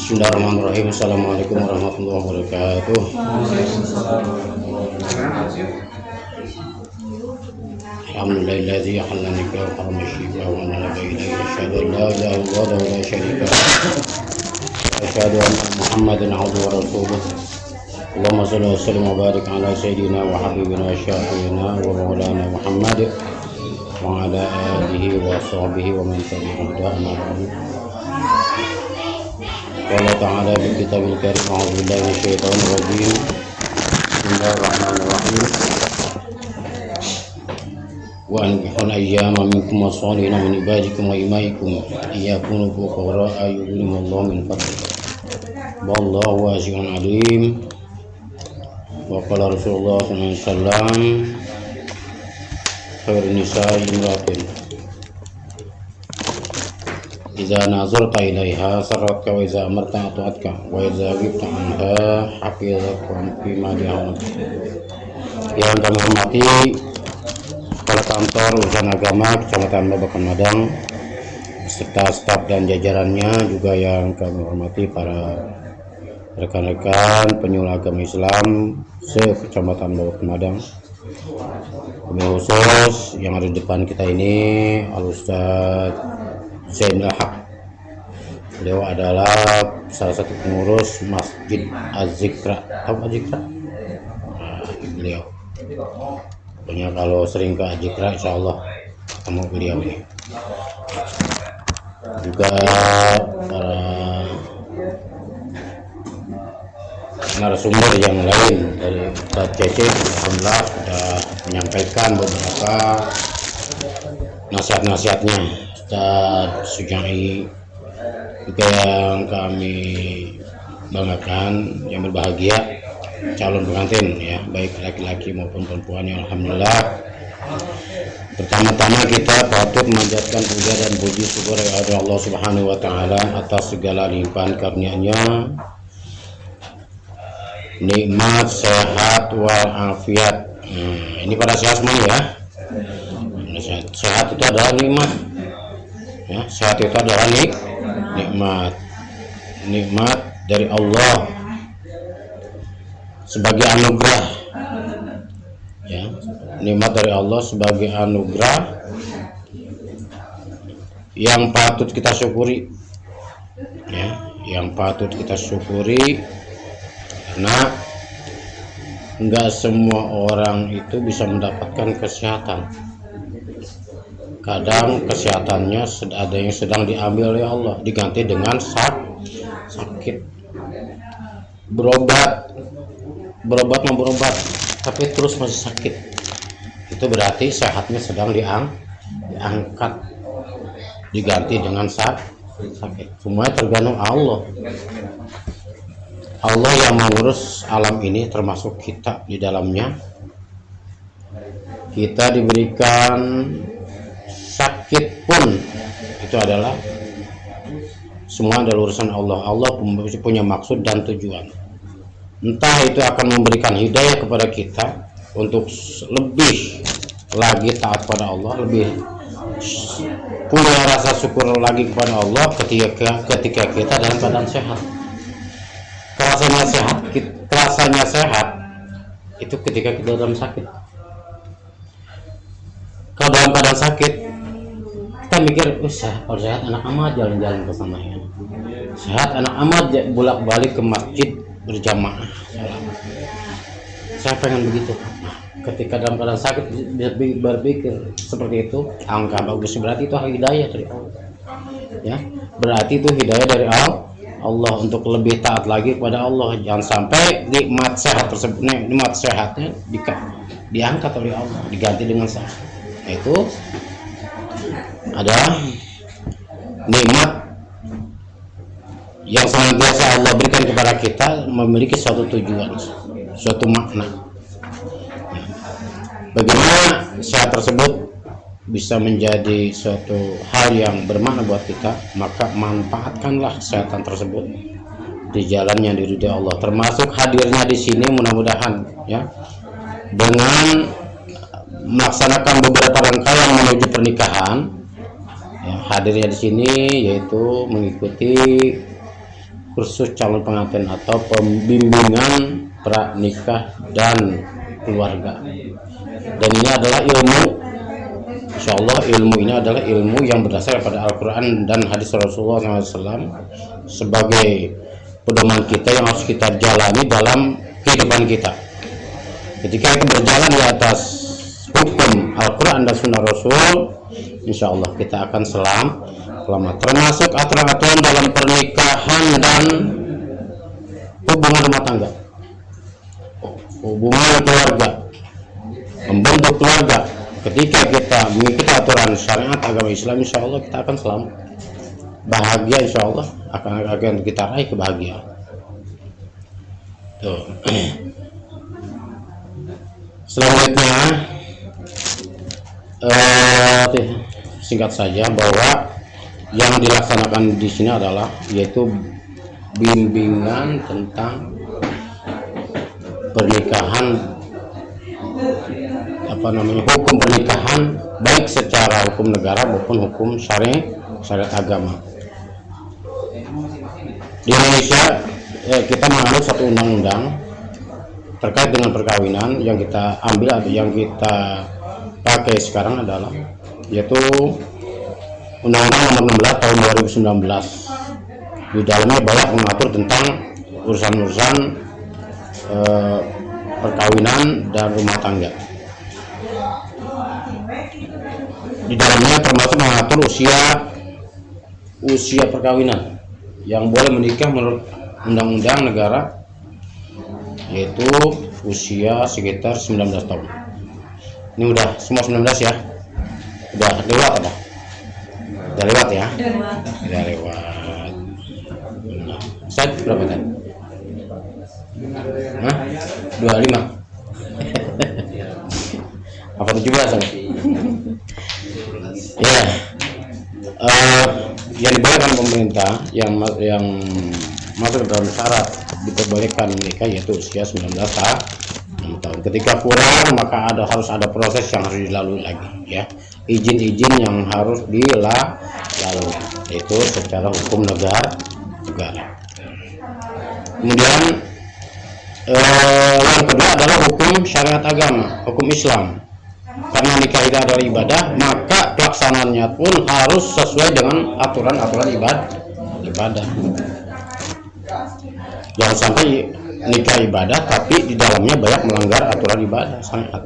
Bismillahirrahmanirrahim. Assalamualaikum warahmatullahi wabarakatuh. Alhamdulillahilladzi ahallana nikah wa harrama syirka wa anzala ilayhi asyhadu an la ilaha illallah wa la syarika lahu wa asyhadu anna Muhammadan abduhu wa rasuluh. Allahumma shalli wa sallim wa barik ala sayyidina wa habibina wa syafi'ina wa maulana Muhammad wa ala alihi wa sahbihi wa man tabi'ahum bi ihsan. Allah Ta'ala di Kitabil Karim. A'udzubillahi minasyaitonir rajim. Bismillahirrahmanirrahim. Wa ankihul ayyama minkum was-salihina min ibadikum wa imaikum iyakunu fuqara'a yughnihimullahu min fadlihi. Wallahu wasi'un 'alim. Wa qala Rasulullah sallallahu alaihi wasallam khairun nisa'i imra'atun Iza nazarta ilaiha sarratka wa iza amarta atu'atka wa iza ghibta anha hafizatka fi ma dihamat. Yang kami hormati Kepala Kantor Urusan Agama Kecamatan Babakan Madang serta staf dan jajarannya, juga yang kami hormati para rekan-rekan penyuluh agama Islam se-Kecamatan Babakan Madang. Khusus yang ada di depan kita ini Al-Ustaz Zainul Haq. Beliau adalah salah satu pengurus Masjid Az-Zikra. Tahu Az-Zikra? Nah, beliau. Pokoknya kalau sering ke Az-Zikra, insya Allah ketemu beliau ini. Juga para narasumber yang lain dari Ustaz Cece, alhamdulillah sudah menyampaikan beberapa nasihat-nasihatnya. Ustaz Sujai juga yang kami banggakan, yang berbahagia calon pengantin ya, baik laki-laki maupun perempuan, ya alhamdulillah. Pertama-tama kita patut memanjatkan puja dan puji syukur kepada Allah Subhanahu wa taala atas segala limpahan karunia-Nya, nikmat sehat wal afiat. Ini pada sehat semua ya. Sehat itu adalah nikmat. Ya, sehat itu adalah nikmat dari Allah sebagai anugerah. Ya, nikmat dari Allah sebagai anugerah yang patut kita syukuri. Ya, yang patut kita syukuri karena enggak semua orang itu bisa mendapatkan kesehatan. Kadang kesehatannya ada yang sedang diambil oleh Allah, diganti dengan sakit. Berobat, tapi terus masih sakit. Itu berarti sehatnya sedang diangkat, diganti dengan sakit. Semuanya tergantung Allah. Allah yang mengurus alam ini, termasuk kita di dalamnya. Kita diberikan sakit pun itu adalah semua adalah urusan Allah. Allah punya maksud dan tujuan. Entah itu akan memberikan hidayah kepada kita untuk lebih lagi taat pada Allah, lebih punya rasa syukur lagi kepada Allah ketika kita dalam keadaan sehat. Rasanya sehat itu ketika kita dalam sakit. Kalau dalam keadaan sakit kita mikir, kalau sehat anak amat jalan-jalan ke sana ya. Sehat anak amat bolak-balik ke masjid berjamaah. Saya pengen begitu. Nah, ketika dalam keadaan sakit berpikir seperti itu, angka bagus, berarti itu hidayah dari Allah. Ya, berarti itu hidayah dari Allah untuk lebih taat lagi kepada Allah. Jangan sampai nikmat sehat tersebut, nikmat sehatnya diangkat oleh Allah, diganti dengan sakit. Nah, itu adalah nikmat yang senantiasa Allah berikan kepada kita, memiliki suatu tujuan, suatu makna. Bagaimana sehat tersebut bisa menjadi suatu hal yang bermakna buat kita, maka manfaatkanlah kesehatan tersebut di jalan yang diridhoi Allah, termasuk hadirnya di sini. Mudah-mudahan ya, dengan melaksanakan beberapa rangkaian menuju pernikahan, ya, hadirnya di sini yaitu mengikuti kursus calon pengantin atau pembimbingan pranikah dan keluarga. Dan ini adalah ilmu, insya Allah ilmu ini adalah ilmu yang berdasar pada Al-Quran dan hadis Rasulullah SAW sebagai pedoman kita yang harus kita jalani dalam kehidupan kita. Ketika kita berjalan di atas hukum Al-Quran dan Sunnah Rasul, insya Allah kita akan selamat. Termasuk aturan-aturan dalam pernikahan dan hubungan rumah tangga, hubungan keluarga, membentuk keluarga. Ketika kita mengikuti aturan syariat agama Islam, insya Allah kita akan selamat, bahagia, insya Allah akan kita raih kebahagiaan. Tuh. Selanjutnya, singkat saja bahwa yang dilaksanakan di sini adalah yaitu bimbingan tentang pernikahan, hukum pernikahan, baik secara hukum negara maupun hukum syariat agama. Di Indonesia kita menganut satu undang-undang terkait dengan perkawinan yang kita ambil atau yang kita pakai sekarang adalah yaitu Undang-Undang Nomor 16 Tahun 2019. Di dalamnya banyak mengatur tentang urusan-urusan perkawinan dan rumah tangga. Di dalamnya termasuk mengatur usia perkawinan yang boleh menikah menurut undang-undang negara, yaitu usia sekitar 19 tahun. Ini udah semua 19 ya? Udah lewat apa? Udah lewat ya? Udah lewat. Saya berapa tadi? Hah? 25? Apa 17 apa? Ya, yang dibolehkan pemerintah yang masuk ke dalam syarat diperbolehkan menikah yaitu usia 19 tahun. Ketika kurang maka harus ada proses yang harus dilalui lagi, ya, izin-izin yang harus dilalui, yaitu secara hukum negara. Kemudian yang kedua adalah hukum syariat agama, hukum Islam. Karena nikah itu adalah ibadah, maka pelaksanaannya pun harus sesuai dengan aturan-aturan ibadah. Jangan sampai nikah ibadah tapi di dalamnya banyak melanggar aturan ibadah syariat.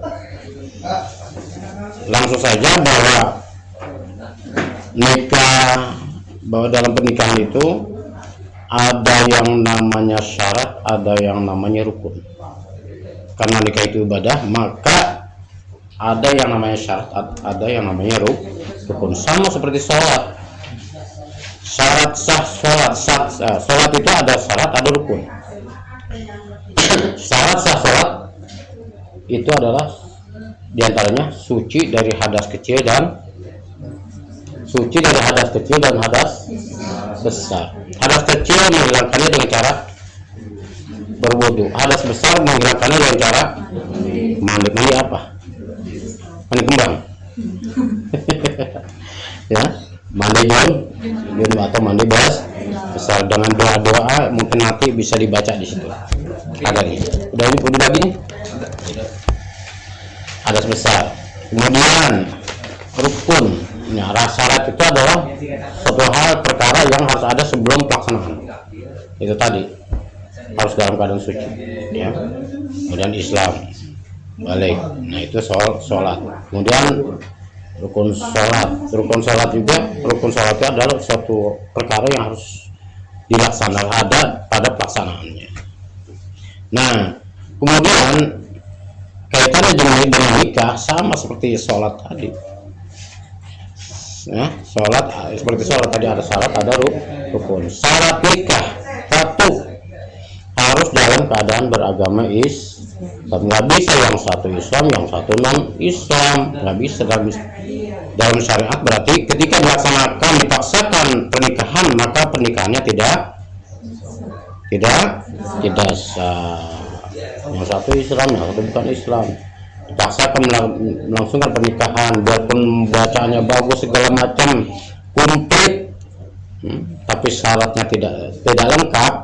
Langsung saja bahwa dalam pernikahan itu ada yang namanya syarat, ada yang namanya rukun. Karena nikah itu ibadah, maka ada yang namanya syarat, ada yang namanya rukun. Sama seperti sholat. Syarat sah sholat itu ada syarat, ada rukun. Syarat sah sholat itu adalah diantaranya suci dari hadas kecil dan hadas besar. Hadas kecil menghilangkannya dengan cara berwudu. Hadas besar menghilangkannya dengan cara mandi apa? Mandi kembang. Ya, mandi junub atau mandi besar dengan doa-doa, mungkin nanti bisa dibaca di situ. Ada nih. Udah lagi nih. Hadas besar. Kemudian rukun. Nah, syarat itu adalah suatu hal perkara yang harus ada sebelum pelaksanaan. Itu tadi harus dalam keadaan suci, ya. Kemudian Islam, balik. Nah, itu sholat. Kemudian rukun sholat juga. Rukun sholat itu adalah suatu perkara yang harus dilaksanakan, ada pada pelaksanaannya. Nah, kemudian kaitannya dengan nikah sama seperti sholat tadi. Nah, seperti sholat tadi ada syarat, ada rukun. Syarat nikah satu harus dalam keadaan beragama Islam. Nggak bisa yang satu Islam, yang satu non Islam. Nggak bisa dalam syariat. Berarti ketika dipaksakan pernikahan, maka pernikahannya tidak sah. Yang satu Islam, yang satu bukan Islam. Dipaksakan melangsungkan pernikahan, biarpun bacaannya bagus segala macam, komplit, tapi syaratnya tidak lengkap,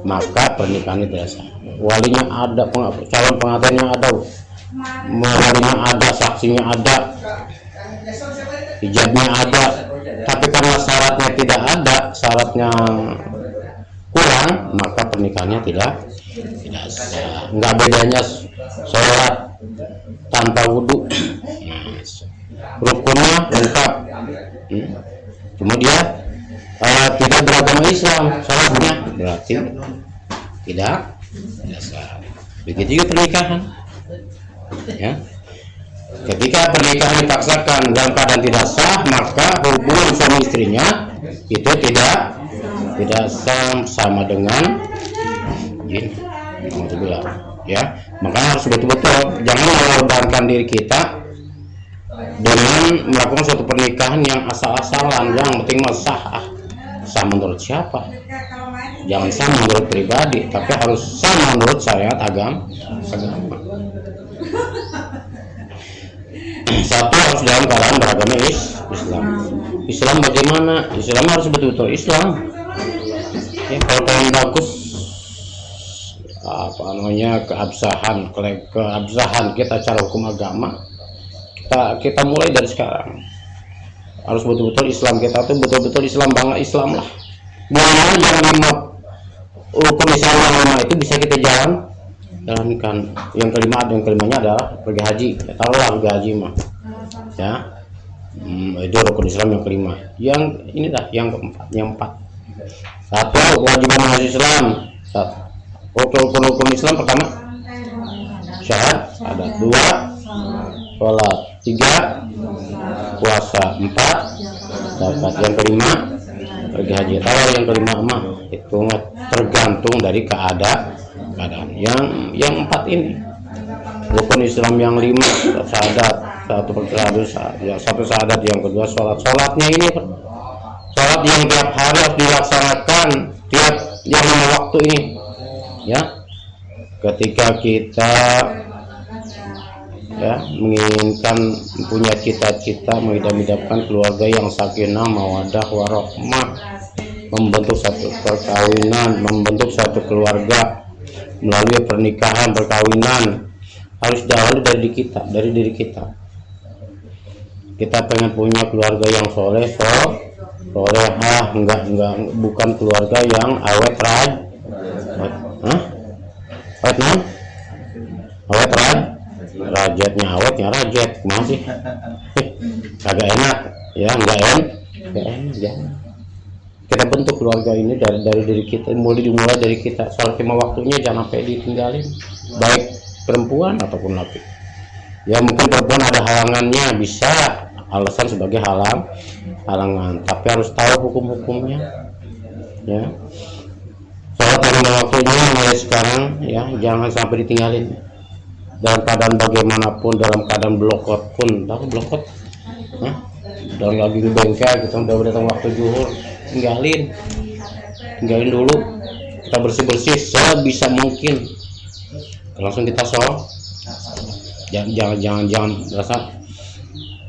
maka pernikahan tidak sah. Walinya ada, calon pengantinnya ada, walinya ada, saksinya ada, hijabnya ada, tapi karena syaratnya tidak ada, syaratnya kurang, maka pernikahannya tidak sah. Nggak bedanya sholat tanpa wudhu, rukunnya lengkap, cuma dia tidak beragama Islam, sholatnya berarti tidak sah. Begitu juga pernikahan, ya. Ketika pernikahan dipaksakan dalam keadaan tidak sah, maka hubungan suami istrinya itu tidak sah, sama dengan jin. Ya, makanya harus betul-betul jangan mengorbankan diri kita dengan melakukan suatu pernikahan yang asal-asalan. Yang penting sah. Sah menurut siapa? Jangan sah menurut pribadi, tapi harus sah menurut syariat agama. Satu, harus dalam keadaan beragama Islam. Islam bagaimana? Islam harus betul-betul Islam. Ya, kalau yang bagus keabsahan kita cara hukum agama, kita mulai dari sekarang. Harus betul-betul Islam kita tuh betul-betul Islam banget, Islam lah. Jangan 5 hukum Islam yang 5 itu bisa kita jalankan. Yang kelimanya adalah pergi haji. Ya, taruhlah pergi haji mah, ya. Itu rukun Islam yang kelima. Yang ini dah yang keempat, yang 4. Satu, kewajiban masuk Islam. Rukun Islam pertama syahadat. 2, sholat. 3, puasa. 4, zakat. Yang kelima pergi haji. Tahu yang kelima mah itu tergantung dari keadaan. Yang 4 ini rukun Islam yang 5 syahadat, satu syahadat, yang kedua sholatnya ini sholat yang tiap hari harus dilaksanakan, tiap yang 5 waktu ini, ya. Ketika kita menginginkan, punya cita-cita mengidam-idamkan keluarga yang sakinah, mawaddah, warahmah, membentuk satu perkawinan, membentuk satu keluarga melalui pernikahan, perkawinan, harus diawali dari diri kita. Kita pengen punya keluarga yang solehah, bukan keluarga yang awet rajatnya awetnya rajat, masih agak enak, ya, enggak enak, jangan. Kita bentuk keluarga ini dari diri kita, dimulai dari kita. Soal 5 waktunya jangan sampai ditinggalin, baik perempuan ataupun laki. Ya, mungkin perempuan ada halangannya, bisa alasan sebagai halangan, tapi harus tahu hukum-hukumnya, ya. Soal 5 waktunya mulai sekarang, ya, jangan sampai ditinggalin. Dalam keadaan bagaimanapun, dalam keadaan blokot pun, tahu blokot? Dalam lagi di bengkel, kita udah datang waktu zuhur, tinggalin dulu, kita bersih sebisa mungkin, langsung kita sholat. Jangan rasa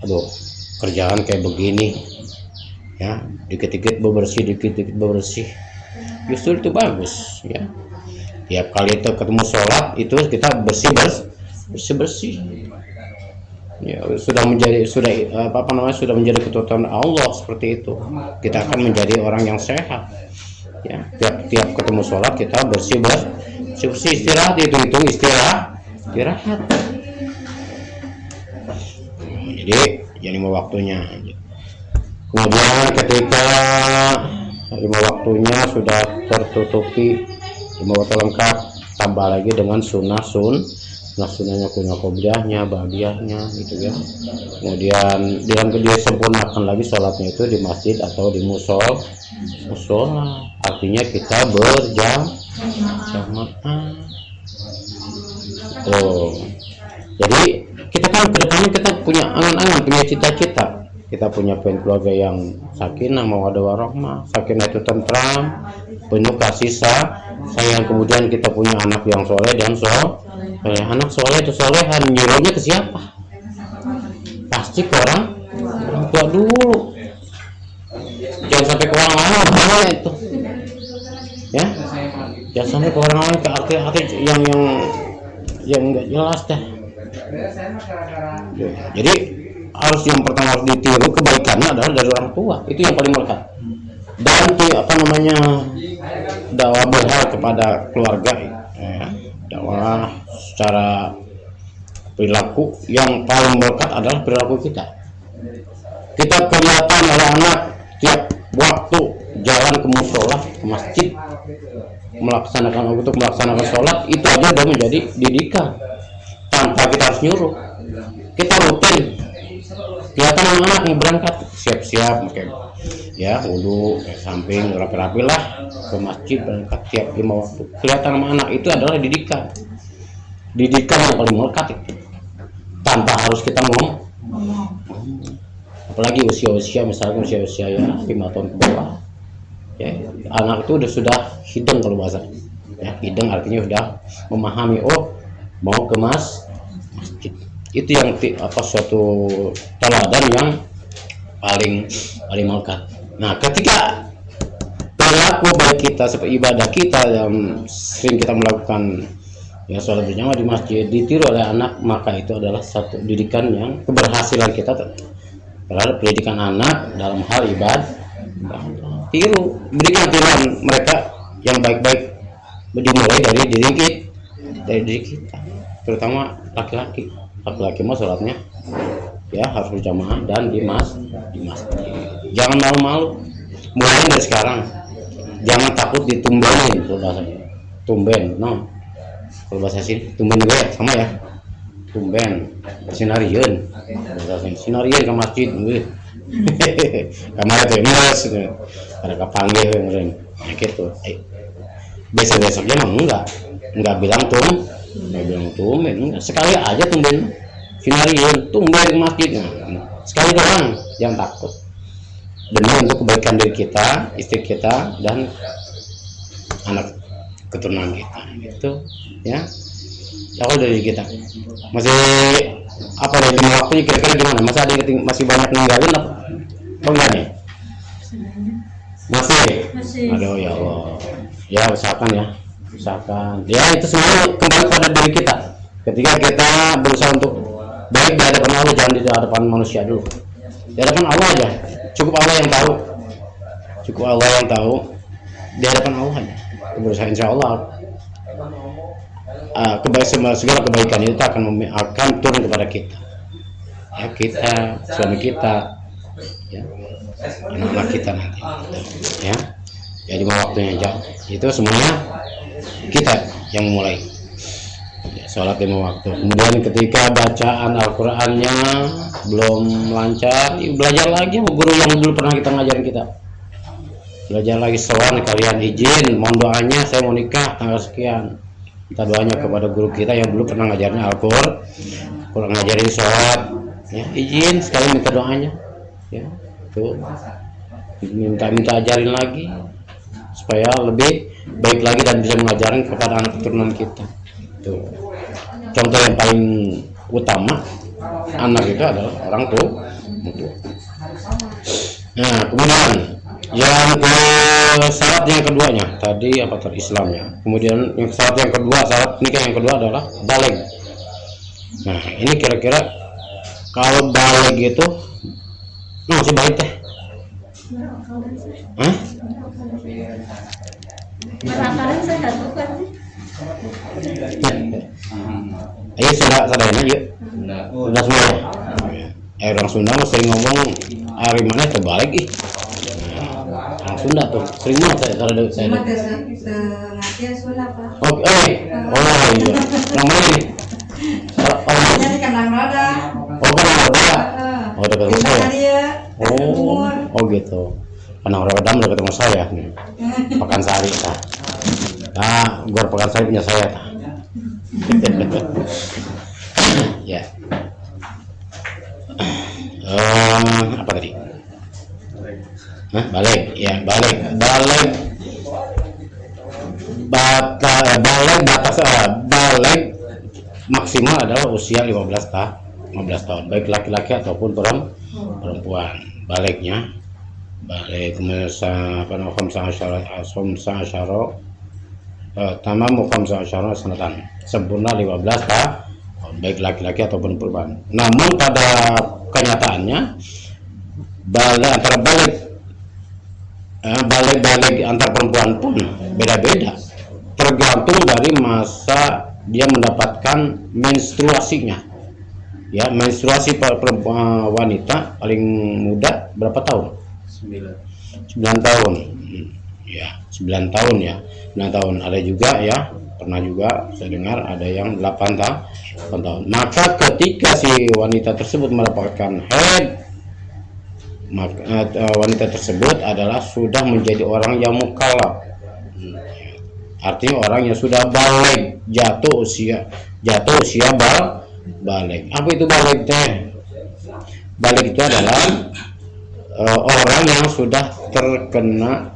aduh kerjaan kayak begini, ya, dikit-dikit bebersih, justru itu bagus, ya. Tiap kali itu ketemu sholat itu kita bersih, ya, sudah menjadi keturunan Allah. Seperti itu kita akan menjadi orang yang sehat, ya. Tiap ketemu sholat kita bersih, istirahat, hitung istirahat. Jadi yang 5 waktunya. Kemudian ketika 5 waktunya sudah tertutupi, 5 waktu lengkap, tambah lagi dengan sunnahnya, punya qobliyahnya, ba'diyahnya, gitu ya. Kemudian dia sempurnakan lagi sholatnya itu di masjid atau di musola. Artinya kita berjamaah. Jadi kita kan kedepannya kita punya angan-angan, punya cita-cita. Kita punya keluarga yang sakinah, mawaddah, warahmah. Sakinah itu tentram, penuh kasih sayang. Kemudian kita punya anak yang soleh dan anak soleh itu solehan, nyuruhnya ke siapa? Pasti ke orang tua dulu. Jangan sampai ke orang lain bahaya itu. Ya, jangan sampai ke orang lain, ke arti-arti yang nggak jelas dah. Jadi harus yang pertama harus ditiru kebaikannya adalah dari orang tua, itu yang paling melekat. Dan apa namanya, dakwah berhal kepada keluarga, ya. Dakwah secara perilaku yang paling melekat adalah perilaku kita. Kita kelihatan oleh anak tiap waktu jalan ke musola, ke masjid, untuk melaksanakan sholat, itu aja sudah menjadi didikan tanpa kita harus nyuruh. Kita rutin kelihatan anak-anak yang berangkat siap-siap pakai ya wudu, samping rapi-rapi lah ke masjid, berangkat tiap 5 waktu. Kelihatan sama anak itu adalah didikan yang paling melekat itu, tanpa harus kita ngomong. Apalagi usia-usia misalnya usia ya 5 tahun ke bawah, ya anak itu sudah hidung kalau bahasa ya, hidung artinya sudah memahami, oh mau ke masjid. Itu yang suatu teladan yang paling melekat. Nah, ketika perilaku baik kita seperti ibadah kita yang sering kita melakukan ya sholat berjamaah di masjid ditiru oleh anak, maka itu adalah satu didikan yang keberhasilan kita terhadap pendidikan anak dalam hal ibadah. Tiru, berikan tiruan mereka yang baik-baik, dimulai dari diri kita, terutama laki-laki mah sholatnya ya harus berjamaah dan di masjid. Jangan malu-malu, mulai dari sekarang. Jangan takut ditumbenin, kalau bahasanya tumben, no. Kalau bahasa sini tumben juga ya, sama ya, tumben sinarian ke masjid nih. Kamar itu mas ada kepanggil kemarin gitu. Besok-besoknya mah enggak bilang tumben, sekali aja tumben sinarian, tumben ke masjid, sekali doang, jangan takut, demi untuk kebaikan diri kita, istri kita, dan anak keturunan kita gitu ya. Kalau dari kita masih apa dari waktunya kira-kira gimana, masih ada yang masih banyak ninggalin apa enggak nih? Masih. Aduh ya Allah ya, usahakan ya itu semua kembali pada diri kita. Ketika kita berusaha untuk baik di hadapan Allah, jangan di hadapan manusia dulu, di hadapan Allah aja, cukup Allah yang tahu, di hadapan Allah aja berusaha, insya Allah segala kebaikan itu akan turun kepada kita ya, kita, suami kita ya, anak-anak kita nanti ya. Jadi mau waktunya jauh itu semuanya kita yang mulai ya, sholat 5 waktu. Kemudian ketika bacaan Al-Qur'annya belum lancar, belajar lagi sama guru yang dulu pernah kita ngajarin kita. Belajar lagi, soal kalian izin, mohon doanya saya mau nikah tanggal sekian. Kita doanya kepada guru kita yang dulu pernah ngajarin Al-Qur'an, ngajarin sholat ya, izin sekali minta doanya ya, tuh minta ajarin lagi supaya lebih baik lagi dan bisa mengajarkan kepada anak keturunan kita. Tuh contoh yang paling utama anak itu adalah orang tua. Nah, kemudian yang syarat yang keduanya tadi apa tadi, Islamnya. Kemudian yang syarat yang kedua, syarat nikah yang kedua adalah baligh. Nah, ini kira-kira kalau baligh itu masih baik teh? Hah? Ayo sadayana yuk. Sudah semua ya. Orang Sunda sering ngomong hari mana terbalik ih. Orang Sunda tuh sering banget saya. Oke, oh iya. Yang mana nih? Jadi kandang roda. Oh, kandang roda. Oh, dekat rumah saya. Oh gitu. Kandang roda dekat rumah saya. Pekansari tah. Nah, Gor Pekansari punya saya tah. Ya. Apa tadi? Balik, ya balik. Balik maksimal adalah usia 15 tahun, baik laki-laki ataupun perempuan. Baliknya balik masa khamsa asyara tamamu khamsa asyara sanatan, sempurna 15 tahun, baik laki-laki ataupun perempuan. Namun pada kenyataannya antara balik antar perempuan pun beda-beda, tergantung dari masa dia mendapatkan menstruasinya. Ya, menstruasi perempuan wanita paling muda berapa tahun? 9 tahun. Ya, 9 tahun ya. 9 tahun. Ada juga ya, pernah juga saya dengar ada yang 8 tahun. Maka ketika si wanita tersebut mendapatkan haid, maka wanita tersebut adalah sudah menjadi orang yang mukallaf. Artinya orang yang sudah balik, jatuh usia balik. Apa itu balik teh? Balik itu adalah orang yang sudah terkena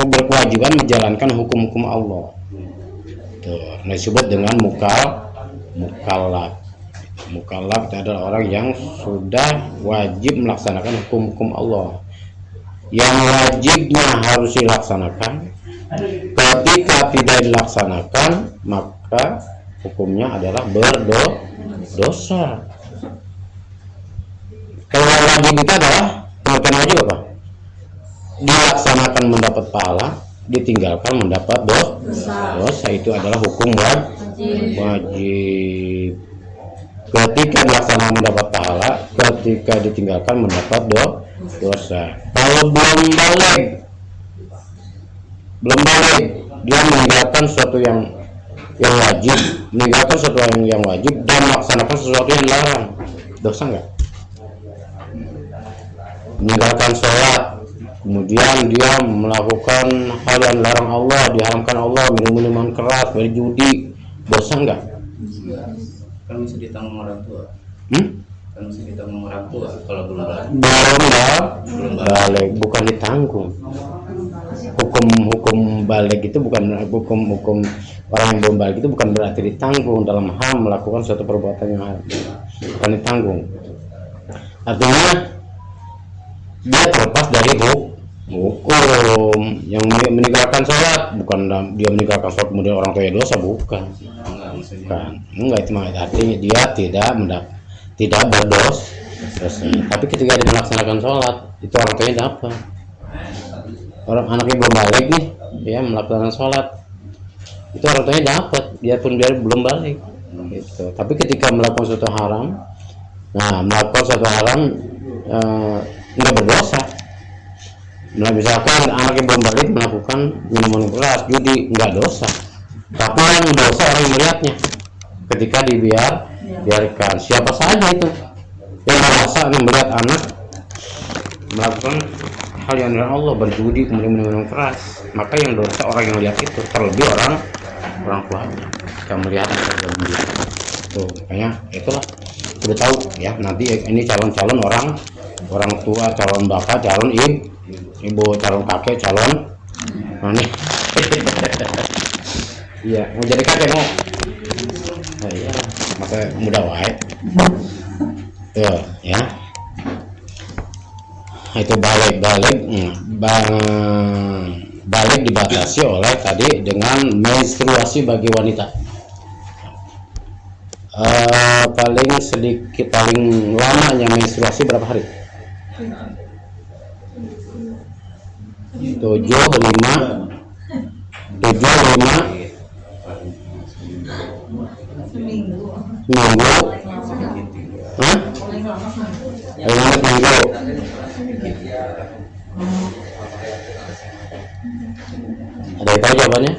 berkewajiban menjalankan hukum-hukum Allah. Tuh, disebut dengan mukallaf. Mukallaf itu adalah orang yang sudah wajib melaksanakan hukum-hukum Allah. Yang wajibnya harus dilaksanakan. Ketika tidak dilaksanakan, maka hukumnya adalah berdosa. Kalau wajib itu adalah pengertian wajib apa? Dilaksanakan mendapat pahala, ditinggalkan mendapat dosa. Itu adalah hukum wajib. Ketika dilaksanakan mendapat pahala, ketika ditinggalkan mendapat dosa. Kalau belum balik, dia meninggalkan sesuatu yang wajib, dan melaksanakan sesuatu yang dilarang, dosa nggak? Meninggalkan sholat, kemudian dia melakukan hal yang dilarang Allah, diharamkan Allah, minum minuman keras, berjudi, dosa nggak? Kan bisa ditanggung orang tua. Kan bisa ditanggung orang tua kalau belum balik, bukan ditanggung. Hukum balik itu bukan hukum orang yang belum balik itu bukan berarti ditanggung dalam hal melakukan suatu perbuatan yang haram, bukan ditanggung. Artinya dia terlepas dari hukum. Yang meninggalkan sholat, bukan dia meninggalkan sholat kemudian orang tuanya dosa, bukan. Enggak, itu artinya dia tidak berdosa. Tapi ketika dia melaksanakan sholat, itu orang tuanya dapat. Orang anaknya belum balik nih, dia melaksanakan sholat, itu orang tuanya dapat, dia belum balik. Gitu. Tapi ketika melakukan suatu haram, nggak berdosa. Nah, misalkan anaknya belum balik melakukan minuman keras, judi, nggak dosa. Tapi yang dosa orang yang melihatnya. Ketika dibiarkan, siapa saja itu yang merasa melihat anak melakukan hal yang dilarang Allah, berjudi, kemudian minum keras, maka yang dosa orang yang lihat itu, terlebih orang tuanya yang melihat atau melihat. Tuh, makanya itulah sudah tahu ya, nanti ini calon orang tua, calon bapak, calon ibu, calon kakek, calon mana? Iya, mau jadi kakek mau? Oh iya, maka mudah wae. Tuh ya. Itu balik dibatasi oleh tadi dengan menstruasi bagi wanita. Paling lamanya menstruasi berapa hari? 7, 5 seminggu. Hah? Minggu. Ada itu jawabannya.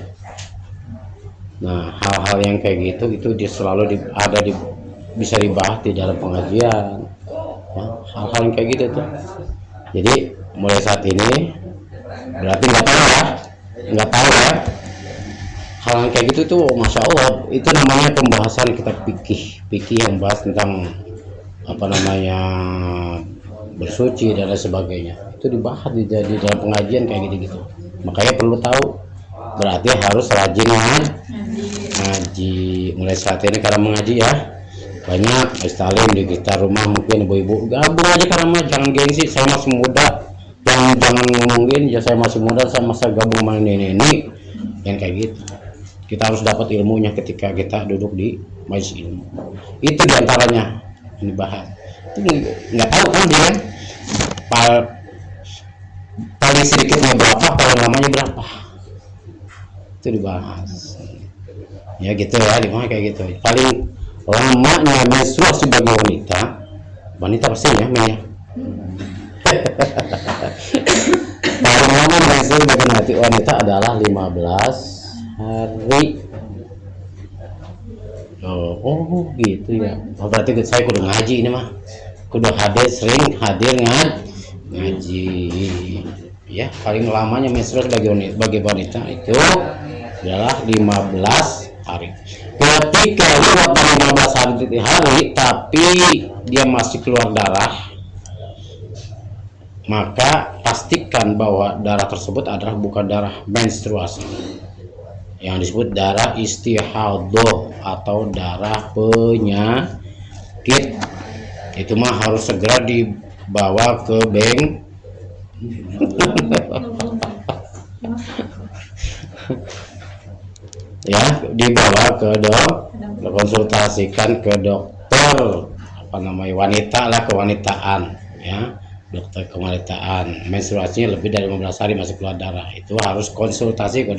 Nah, hal-hal yang kayak gitu itu bisa dibahas di dalam pengajian. Ya, hal-hal yang kayak gitu tuh. Jadi mulai saat ini berarti nggak tahu ya. Hal yang kayak gitu tuh, masya Allah, itu namanya pembahasan kitab fikih yang bahas tentang bersuci dan lain sebagainya. Itu dibahas di dalam pengajian kayak gitu. Makanya perlu tahu, berarti harus rajin ngaji mulai saat ini karena mengaji ya. banyak Istalim di kita rumah. Mungkin ibu-ibu gabung aja karena jangan gengsi, saya masih muda, jangan ngomongin ya saya masih muda, saya masa gabung sama ini yang kayak gitu. Kita harus dapat ilmunya ketika kita duduk di majelis ilmu. Itu diantaranya ini bahas. Itu nggak tahu kan dia paling sedikitnya berapa, paling lamanya berapa, itu dibahas. Ya gitu ya, dimana kayak gitu. Paling lamanya menstruasi bagi wanita pasti ya, men. Paling lama menstruasi bagi wanita adalah 15 hari. Oh gitu ya. Oh, berarti saya kudu ngaji ini mah. Kudu sering hadir ngaji. Ya, paling lamanya menstruasi bagi wanita itu adalah 15 hari. Ketika lewat dari 15 hari tapi dia masih keluar darah, maka pastikan bahwa darah tersebut adalah bukan darah menstruasi, yang disebut darah istihadah atau darah penyakit. Itu mah harus segera dibawa ke ya, dibawa ke konsultasikan ke dokter wanita lah, kewanitaan ya, dokter kewanitaan. Menstruasinya lebih dari 15 hari masih keluar darah, itu harus konsultasi ke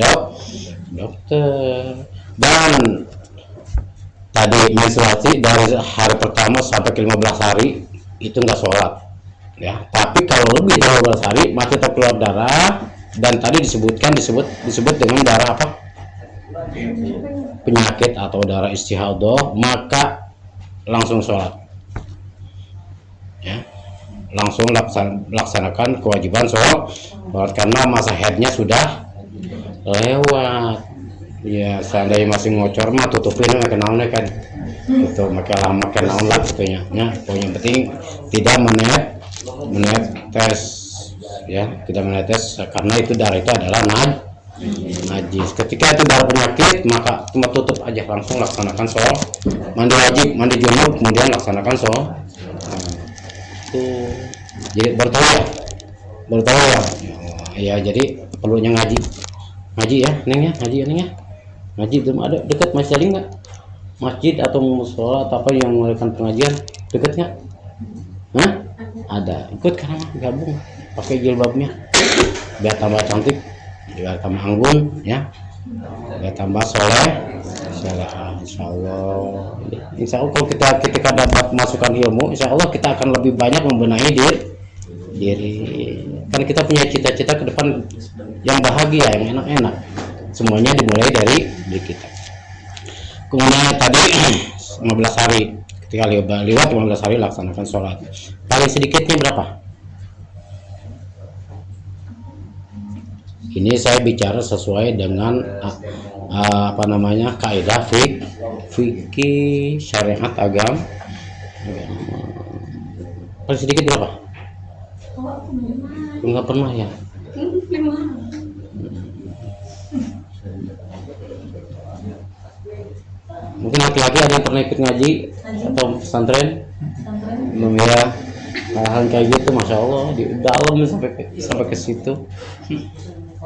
dokter. Dan tadi menstruasi dari hari pertama sampai ke 15 hari itu nggak sholat ya, tapi kalau lebih dari 15 hari masih tetap keluar darah, dan tadi disebut dengan darah apa, penyakit atau darah istihadah, maka langsung sholat ya, langsung laksanakan kewajiban sholat karena masa haidnya sudah lewat ya. Seandainya masih ngocor mah tutupin kenalnya kan itu, maka lama kenal lah gitunya ya. Pokoknya penting tidak menetes ya, tidak menetes karena itu darah itu adalah najis. Ketika itu darah penyakit, maka cuma tutup aja, langsung laksanakan sholat, mandi wajib, mandi junub, kemudian laksanakan sholat. Jadi bertahu ya, jadi perlunya ngaji ya Neng ya, ngaji itu ada dekat masjid nggak, masjid atau musola atau apa yang melakukan pengajian dekatnya? Ada, ikut karena gabung, pakai jilbabnya biar tambah cantik, biar tambah anggun ya, biar tambah soleh. Insya Allah kalau kita dapat masukan ilmu, insya Allah kita akan lebih banyak membenahi diri. Kan kita punya cita-cita ke depan yang bahagia, yang enak-enak. Semuanya dimulai dari kita. Kemudian tadi 15 hari, ketika lewat 15 hari laksanakan sholat. Paling sedikitnya berapa? Ini saya bicara sesuai dengan kaidah fikih syariat agama. Paling sedikit berapa? Enggak pernah ya. Mungkin laki-laki ada yang pernah ikut ngaji atau pesantren? Belum ya. Hal-hal kayak gitu, masya Allah, di dalam sampai ke situ,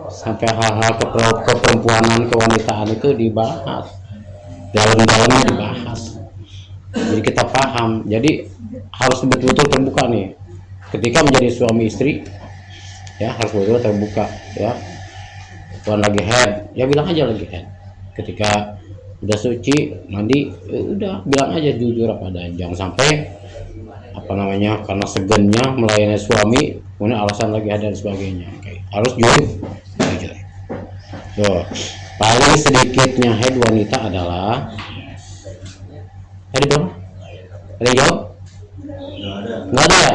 sampai hal-hal keperempuanan, kewanitaan itu dibahas, dalam-dalamnya dibahas. Jadi kita paham. Jadi harus betul-betul terbuka nih. Ketika menjadi suami istri, ya harus betul-betul terbuka ya. Tuan lagi head, ya bilang aja lagi head. Ketika udah suci mandi, udah bilang aja jujur apa adanya. Jangan sampai karena segennya melayani suami, kemudian alasan lagi ada dan sebagainya. Oke. Harus jujur. Tuh, paling sedikitnya haid wanita adalah tadi berapa? Ada yang jawab? Nggak ada ya?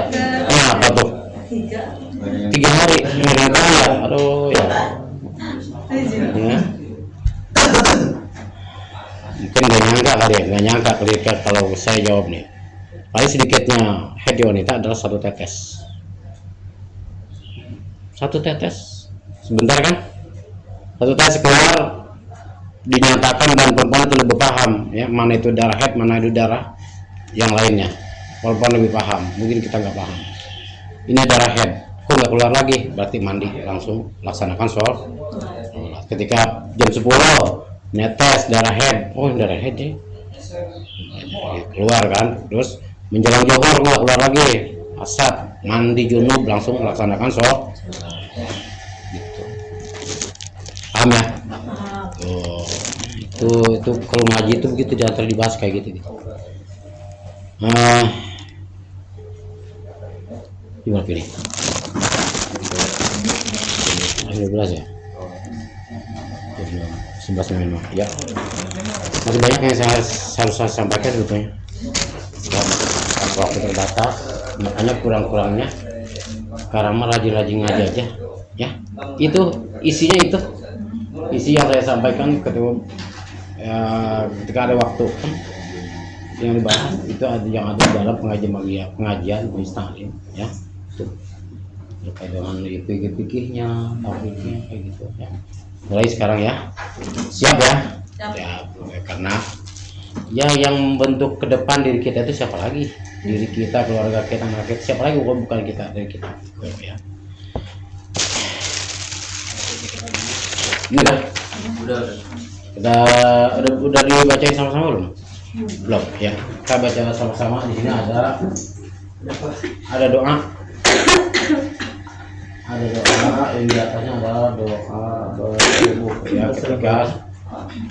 Apa tuh? 3 hari. Nggak ya? Aduh ya. Mungkin nggak nyangka kalau saya jawab nih. Paling sedikitnya haid wanita adalah 1 tetes. 1 tetes, sebentar kan? 1 tetes keluar, dinyatakan dan perempuan itu lebih paham ya, mana itu darah haid, mana itu darah yang lainnya, walaupun lebih paham, mungkin kita nggak paham. Ini darah head, kok nggak keluar lagi, berarti mandi langsung laksanakan sholat. Ketika jam 10 netes darah head, oh darah head ya, keluar kan, terus menjelang zuhur nggak keluar lagi, asar mandi junub langsung laksanakan sholat. Gitu. Paham ya? Itu kalau ngaji itu begitu, jangan dibahas kayak gitu. Gimana pilih? 12 ya? 11 ya. Masih banyak yang saya harus sampaikan sebetulnya. Waktu terbatas, makanya kurang-kurangnya karena rajin-rajin ngaji aja. Ya, itu isinya itu. Isi yang saya sampaikan ketika ada waktu yang dibahas itu yang ada dalam pengajian Mustahil ya, itu terkait dengan fikih-fikihnya, tauhidnya kayak gitu ya. Mulai sekarang ya, siap ya? Ya, karena ya yang membentuk ke depan diri kita itu siapa lagi? Diri kita, keluarga kita, anak kita, siapa lagi? Bukan kita, dari kita ya. Ini udah dibacain sama-sama belum? Belum ya. Kita baca sama-sama. Di sini ada doa. Ada doa yang di atasnya adalah doa bersubuh ya, ketika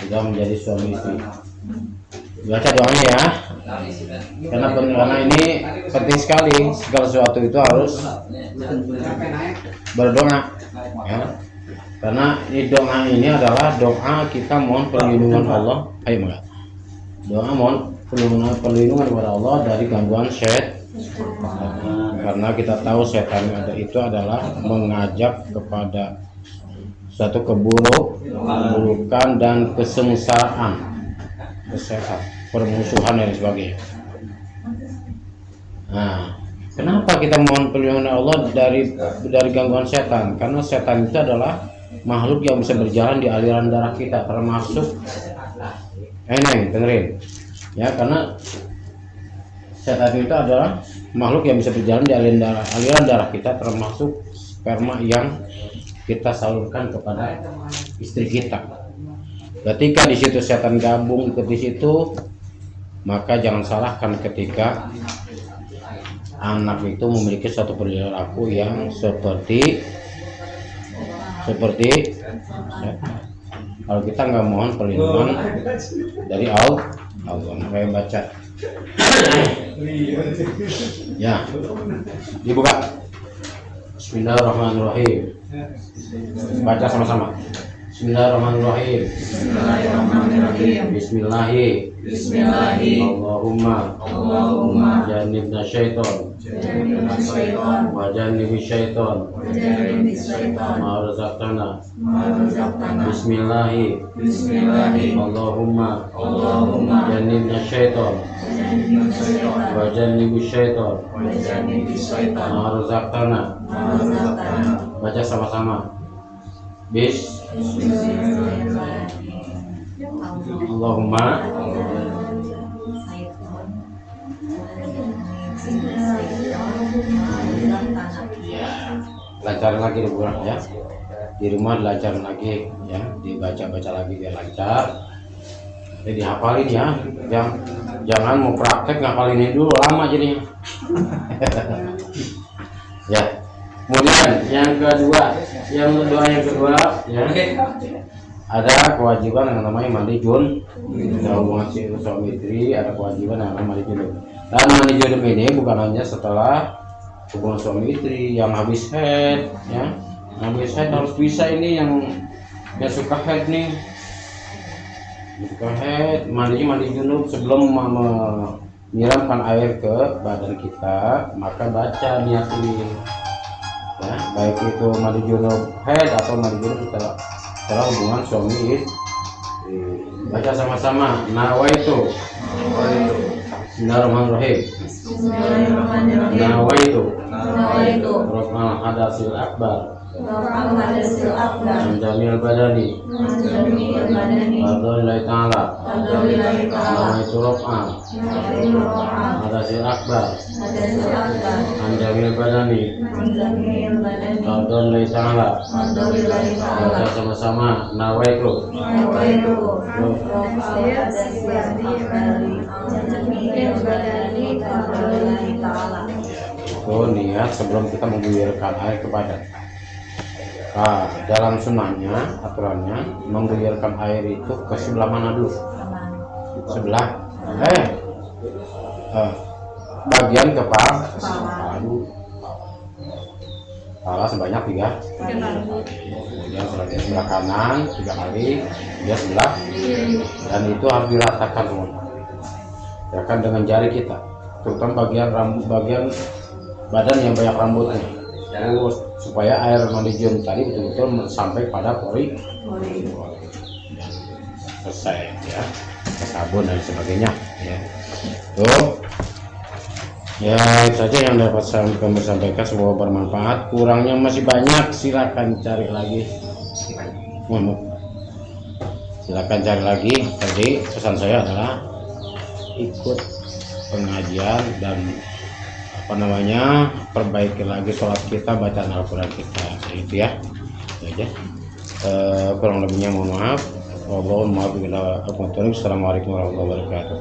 sudah menjadi suami istri. Baca doanya ya. Karena ini penting sekali, segala sesuatu itu harus berdoa ya. Karena doa ini adalah doa kita mohon perlindungan Allah. Ayo enggak. Doa mohon perlindungan kepada Allah dari gangguan setan. Karena kita tahu setan itu adalah mengajak kepada suatu keburukan dan kesengsaraan, permusuhan dan sebagainya. Nah, kenapa kita mohon perlindungan Allah dari gangguan setan? Karena setan itu adalah makhluk yang bisa berjalan di aliran darah kita, termasuk dengerin ya, karena setan itu adalah makhluk yang bisa berjalan di aliran darah kita, termasuk sperma yang kita salurkan kepada istri kita. Ketika di situ setan gabung ikut di situ, maka jangan salahkan ketika anak itu memiliki suatu perilaku yang seperti kalau kita nggak mohon perlindungan dari Allah, kayak baca ya, dibuka. Bismillahirrahmanirrahim. Baca sama-sama. Bismillahirrahmanirrahim. Bismillahi. Allahumma jannibna syaiton wa jannibi syaiton ma razaqtana. Bismillahi. Allahumma jannibna syaiton wa jannibi syaiton ma razaqtana. Baca sama-sama. Allahumma lancarin lagi di rumah ya, di rumah dilancarin lagi ya, dibaca-baca lagi biar lancar. Jadi dihafalin ya, jangan mau praktek ngapalin ini dulu, lama jadinya. Ya. Kemudian yang kedua ya, ada kewajiban yang namanya mandi junub. Hubungan suami istri ada kewajiban yang namanya mandi junub. Dan mandi junub ini bukan hanya setelah hubungan suami istri yang habis haid ya. Habis haid harus bisa, ini yang suka haid nih. Suka haid, mandi junub sebelum menyiramkan air ke badan kita, maka baca niat ini. Ya, baik itu mandi junub haid atau mandi junub setelah hubungan suami istri. Baca sama-sama. Nawaitu. Bismillahirrahmanirrahim. Nawaitu raf'al hadasil akbar min jamil badani Alhamdulillah ta'ala Nawaitu rok'ah Madasil akbar Anjamil badani Alhamdulillah ta'ala Baca sama-sama Nawaitu Itu niat sebelum kita mengguyurkan air ke badan. Dalam sunnahnya, aturannya mengguyurkan air itu ke sebelah mana dulu? Sebelah bagian kepala dulu. Kepala sebanyak 3. Kemudian sebelah kanan 3 kali, dia sebelah, dan itu harus diratakan semua. Gerakan dengan jari kita, terutama bagian badan yang banyak rambutnya, supaya air mandijium tadi betul-betul sampai pada pori. Selesai ya, sabun dan sebagainya ya. Tuh ya, itu saja yang dapat kami sampaikan, semoga bermanfaat. Kurangnya masih banyak, silakan cari lagi. Silakan cari lagi. Tadi pesan saya adalah ikut pengajian dan perbaiki lagi sholat kita, bacaan Al-Quran kita, itu ya. Itu aja. Kurang lebihnya mohon maaf. Assalamualaikum warahmatullahi wabarakatuh.